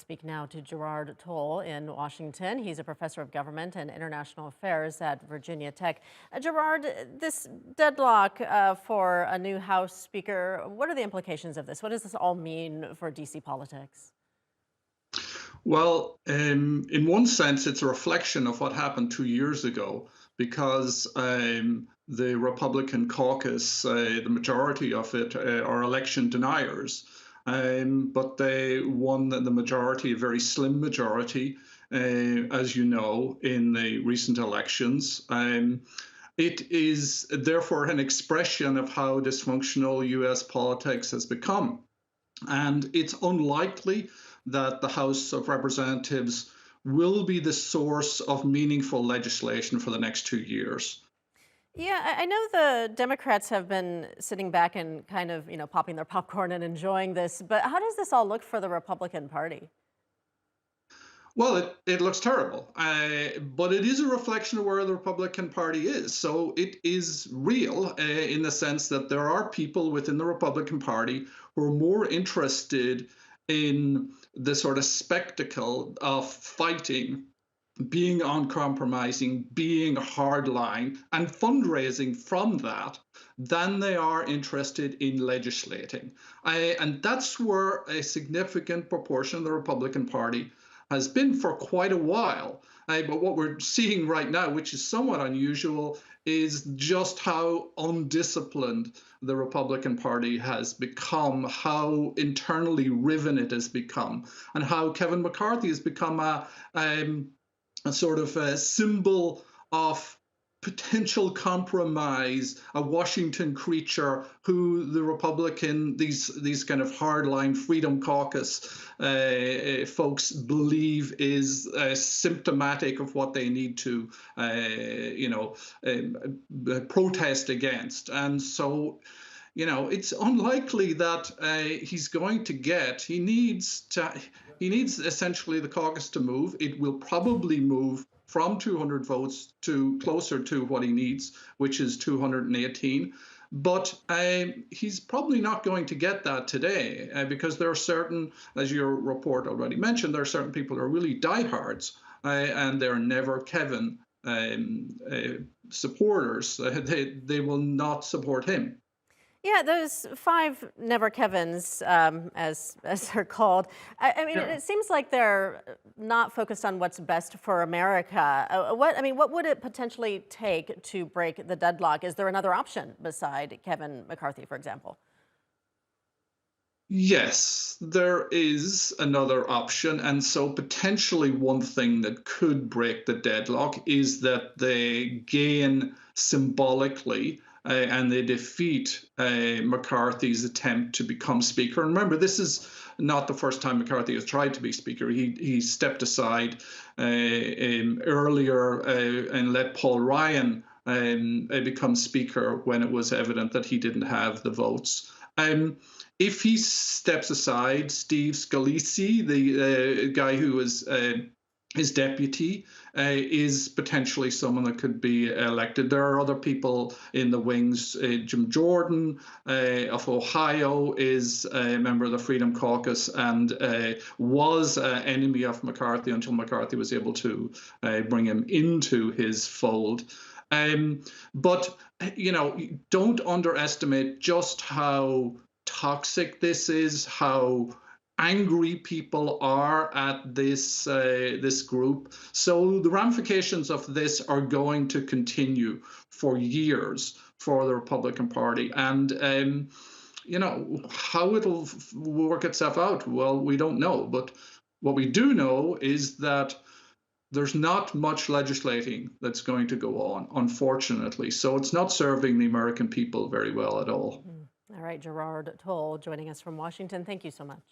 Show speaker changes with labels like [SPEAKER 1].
[SPEAKER 1] speak now to Gerard Toal in Washington. He's a professor of government and international affairs at Virginia Tech. Gerard, this deadlock for a new House Speaker, what are the implications of this? What does this all mean for DC politics?
[SPEAKER 2] Well, in one sense, it's a reflection of what happened 2 years ago because the Republican caucus, the majority of it, are election deniers. But they won the majority, a very slim majority, as you know, in the recent elections. It is therefore an expression of how dysfunctional US politics has become. And it's unlikely that the House of Representatives will be the source of meaningful legislation for the next 2 years.
[SPEAKER 1] Yeah, I know the Democrats have been sitting back and kind of, popping their popcorn and enjoying this, but how does this all look for the Republican Party?
[SPEAKER 2] Well, it looks terrible, but it is a reflection of where the Republican Party is. So it is real in the sense that there are people within the Republican Party who are more interested in the sort of spectacle of fighting, being uncompromising, being hardline, and fundraising from that than they are interested in legislating. And that's where a significant proportion of the Republican Party has been for quite a while. But what we're seeing right now, which is somewhat unusual, is just how undisciplined the Republican Party has become, how internally riven it has become, and how Kevin McCarthy has become a sort of a symbol of potential compromise, a Washington creature who the Republican, these kind of hardline Freedom Caucus folks believe is symptomatic of what they need to, protest against. And so, it's unlikely that he's going to get. He needs essentially the caucus to move. It will probably move from 200 votes to closer to what he needs, which is 218. But he's probably not going to get that today because there are certain, as your report already mentioned, there are certain people who are really diehards and they're never Kevin supporters. They will not support him.
[SPEAKER 1] Yeah, those five Never Kevins, as they're called. I mean,
[SPEAKER 2] Yeah.
[SPEAKER 1] it seems like they're not focused on what's best for America. What would it potentially take to break the deadlock? Is there another option beside Kevin McCarthy, for example?
[SPEAKER 2] Yes, there is another option. And so potentially one thing that could break the deadlock is that they gain symbolically and they defeat McCarthy's attempt to become Speaker. And remember, this is not the first time McCarthy has tried to be Speaker. He stepped aside earlier and let Paul Ryan become Speaker when it was evident that he didn't have the votes. If he steps aside, Steve Scalise, the guy who was his deputy, is potentially someone that could be elected. There are other people in the wings. Jim Jordan of Ohio is a member of the Freedom Caucus and was an enemy of McCarthy until McCarthy was able to bring him into his fold. But, don't underestimate just how toxic this is, how angry people are at this group. So the ramifications of this are going to continue for years for the Republican Party. And, how it'll work itself out, well, we don't know. But what we do know is that there's not much legislating that's going to go on, unfortunately. So it's not serving the American people very well at all.
[SPEAKER 1] All right, Gerard Toal joining us from Washington. Thank you so much.